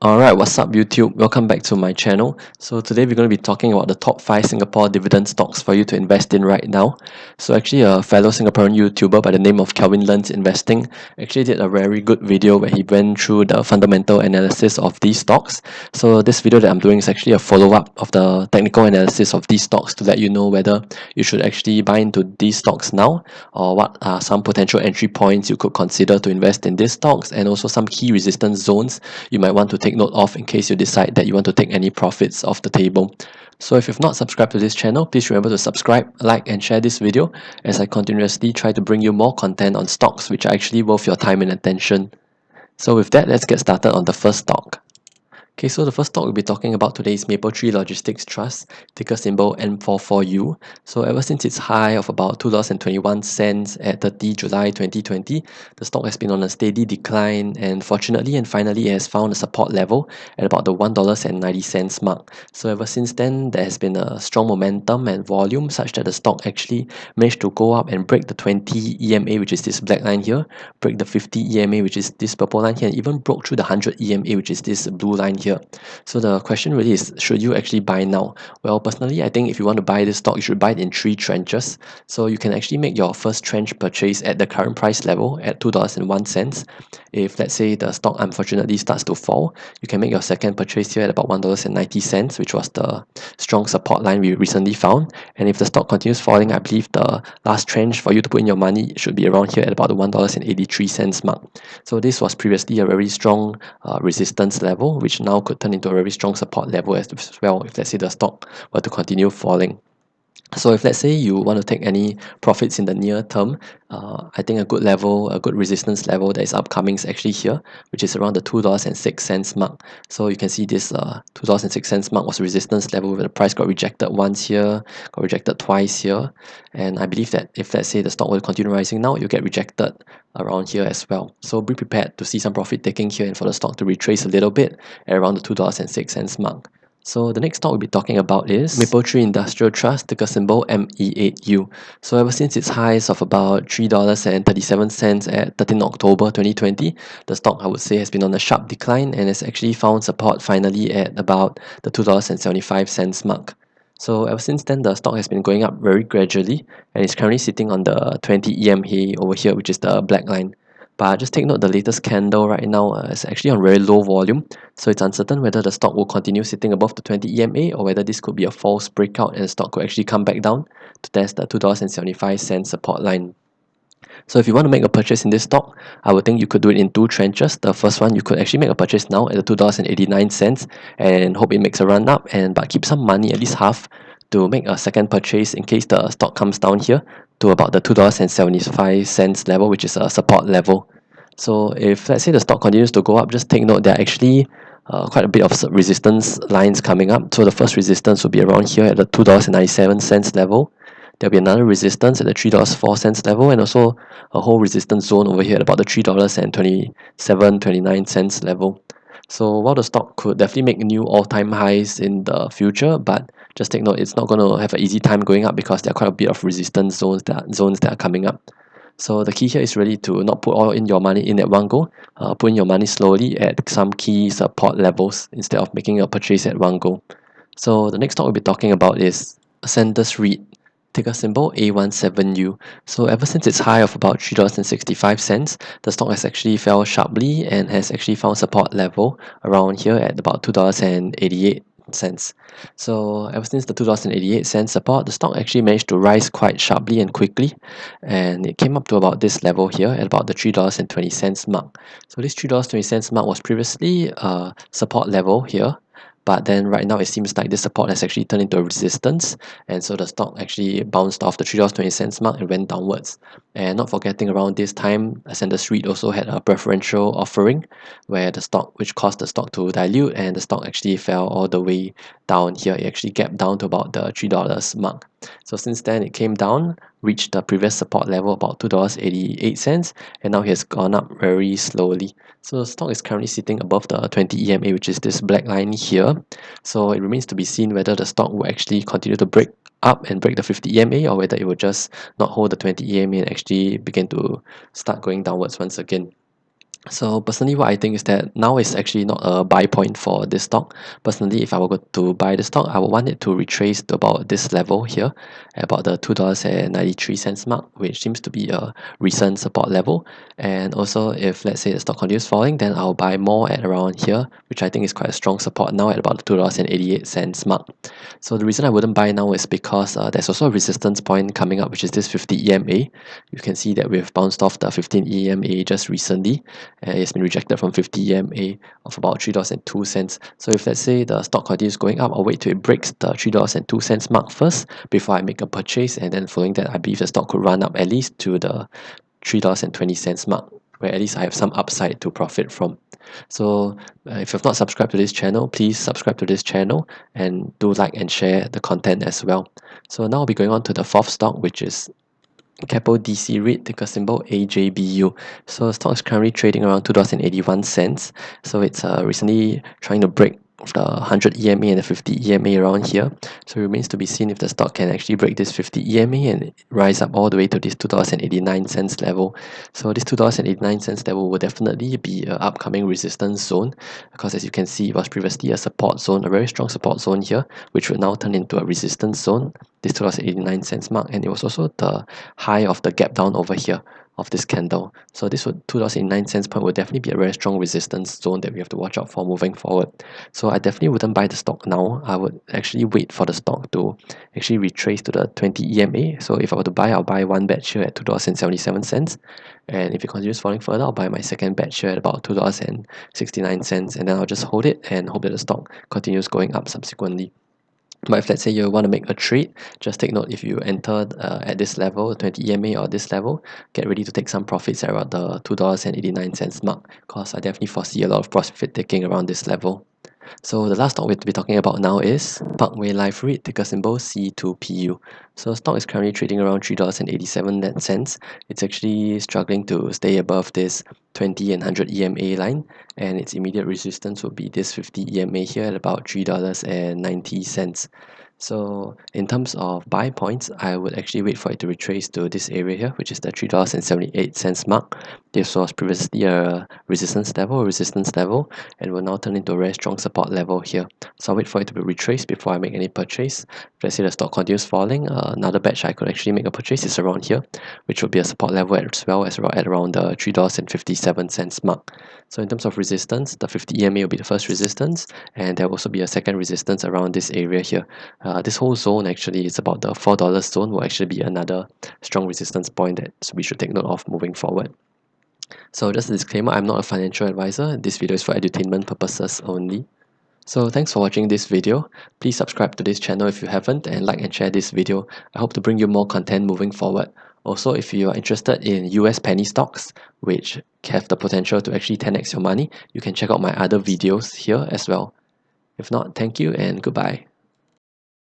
Alright, what's up YouTube? Welcome back to my channel. So today we're going to be talking about the top 5 Singapore dividend stocks for you to invest in right now. So actually a fellow Singaporean YouTuber by the name of Kelvin Learns Investing actually did a very good video where he went through the fundamental analysis of these stocks. So this video that I'm doing is actually a follow-up of the technical analysis of these stocks to let you know whether you should actually buy into these stocks now or what are some potential entry points you could consider to invest in these stocks, and also some key resistance zones you might want to take note of in case you decide that you want to take any profits off the table. So if you've not subscribed to this channel, please remember to subscribe, like and share this video as I continuously try to bring you more content on stocks which are actually worth your time and attention. So with that, let's get started on the first stock. Okay, so the first stock we'll be talking about today is Mapletree Logistics Trust, ticker symbol M44U. So ever since its high of about $2.21 at 30 July 2020, the stock has been on a steady decline, and fortunately and finally it has found a support level at about the $1.90 mark. So ever since then, there has been a strong momentum and volume such that the stock actually managed to go up and break the 20 EMA, which is this black line here, break the 50 EMA, which is this purple line here, and even broke through the 100 EMA, which is this blue line here. So the question really is, should you actually buy now? Well, personally, I think if you want to buy this stock, you should buy it in 3 tranches. So you can actually make your first tranche purchase at the current price level at $2.01. If let's say the stock unfortunately starts to fall, you can make your second purchase here at about $1.90, which was the strong support line we recently found. And if the stock continues falling, I believe the last tranche for you to put in your money should be around here at about the $1.83 mark. So this was previously a very strong resistance level, which now could turn into a very strong support level as well if let's say the stock were to continue falling. So if let's say you want to take any profits in the near term, I think a good level, a good resistance level that is upcoming is actually here, which is around the $2.06 mark. So you can see this $2.06 mark was a resistance level where the price got rejected once here, got rejected twice here. And I believe that if let's say the stock will continue rising now, you'll get rejected around here as well. So be prepared to see some profit taking here and for the stock to retrace a little bit at around the $2.06 mark. So the next stock we'll be talking about is Mapletree Industrial Trust, ticker symbol MEAU. So ever since its highs of about $3.37 at 13 October 2020, the stock I would say has been on a sharp decline and has actually found support finally at about the $2.75 mark. So ever since then, the stock has been going up very gradually and is currently sitting on the 20 EMA over here, which is the black line. But just take note, the latest candle right now is actually on very low volume, so it's uncertain whether the stock will continue sitting above the 20 EMA or whether this could be a false breakout and the stock could actually come back down to test the $2.75 support line. So if you want to make a purchase in this stock, I would think you could do it in 2 tranches. The first one, you could actually make a purchase now at the $2.89 and hope it makes a run up, but keep some money, at least half, to make a second purchase in case the stock comes down here to about the $2.75 level, which is a support level. So if let's say the stock continues to go up, just take note there are actually quite a bit of resistance lines coming up. So the first resistance will be around here at the $2.97 level. There'll be another resistance at the $3.04 level, and also a whole resistance zone over here at about the $3.27-29 level. So while the stock could definitely make new all-time highs in the future, but just take note, it's not going to have an easy time going up because there are quite a bit of resistance zones that are coming up. So the key here is really to not put all in your money in at one go. Put in your money slowly at some key support levels instead of making a purchase at one go. So the next stock we'll be talking about is ascendas REIT, ticker symbol A17U. So ever since its high of about $3.65, the stock has actually fell sharply and has actually found support level around here at about $2.88. So ever since the $2.88 support, the stock actually managed to rise quite sharply and quickly, and it came up to about this level here at about the $3.20 mark. So this $3.20 mark was previously a support level here, but then right now it seems like this support has actually turned into a resistance, and so the stock actually bounced off the $3.20 mark and went downwards. And not forgetting, around this time, ascendas REIT also had a preferential offering where the stock, which caused the stock to dilute, and the stock actually fell all the way down here. It actually gapped down to about the $3 mark. So since then it came down, reached the previous support level about $2.88, and now it has gone up very slowly. So the stock is currently sitting above the 20 EMA, which is this black line here. So it remains to be seen whether the stock will actually continue to break up and break the 50 EMA, or whether it will just not hold the 20 EMA and actually begin to start going downwards once again. So personally, what I think is that now is actually not a buy point for this stock. Personally, if I were to buy the stock, I would want it to retrace to about this level here, at about the $2.93 mark, which seems to be a recent support level. And also, if let's say the stock continues falling, then I'll buy more at around here, which I think is quite a strong support now at about the $2.88 mark. So the reason I wouldn't buy now is because there's also a resistance point coming up, which is this 50 EMA. You can see that we've bounced off the 15 EMA just recently. It's been rejected from 50 EMA of about $3.02. So if let's say the stock continues going up, I'll wait till it breaks the $3.02 mark first before I make a purchase, and then following that, I believe the stock could run up at least to the $3.20 mark, where at least I have some upside to profit from. So if you've not subscribed to this channel, please subscribe to this channel and do like and share the content as well. So now I'll be going on to the fourth stock, which is CAPO DC reit, ticker symbol ajbu. So the stock is currently trading around $2.81. So it's recently trying to break the 100 EMA and the 50 EMA around here. So it remains to be seen if the stock can actually break this 50 EMA and rise up all the way to this $2.89 level. So this $2.89 level will definitely be an upcoming resistance zone, because as you can see, it was previously a support zone, a very strong support zone here, which would now turn into a resistance zone, this $2.89 mark, and it was also the high of the gap down over here of this candle. So this would $2.09 point would definitely be a very strong resistance zone that we have to watch out for moving forward. So I definitely wouldn't buy the stock now. I would actually wait for the stock to actually retrace to the 20 EMA. So if I were to buy, I'll buy one batch here at $2.77. And if it continues falling further, I'll buy my second batch here at about $2.69. And then I'll just hold it and hope that the stock continues going up subsequently. But if let's say you want to make a trade, just take note, if you enter at this level, 20 EMA or this level, get ready to take some profits at around the $2.89 mark, because I definitely foresee a lot of profit taking around this level. So the last stock we'll be talking about now is Parkway Life REIT, ticker symbol C2PU. So the stock is currently trading around $3.87. It's actually struggling to stay above this 20 and 100 EMA line, and its immediate resistance will be this 50 EMA here at about $3.90. So in terms of buy points, I would actually wait for it to retrace to this area here, which is the $3.78 mark. This was previously a resistance level, and will now turn into a very strong support level here. So I'll wait for it to be retraced before I make any purchase. If let's say the stock continues falling, another batch I could actually make a purchase is around here, which will be a support level as well as at around the $3.57 mark. So in terms of resistance, the 50 EMA will be the first resistance, and there will also be a second resistance around this area here. This whole zone actually is about the $4 zone, will actually be another strong resistance point that we should take note of moving forward. So just a disclaimer, I'm not a financial advisor. This video is for entertainment purposes only. So thanks for watching this video. Please subscribe to this channel if you haven't, and like and share this video. I hope to bring you more content moving forward. Also, if you are interested in US penny stocks, which have the potential to actually 10x your money, you can check out my other videos here as well. If not, thank you and goodbye.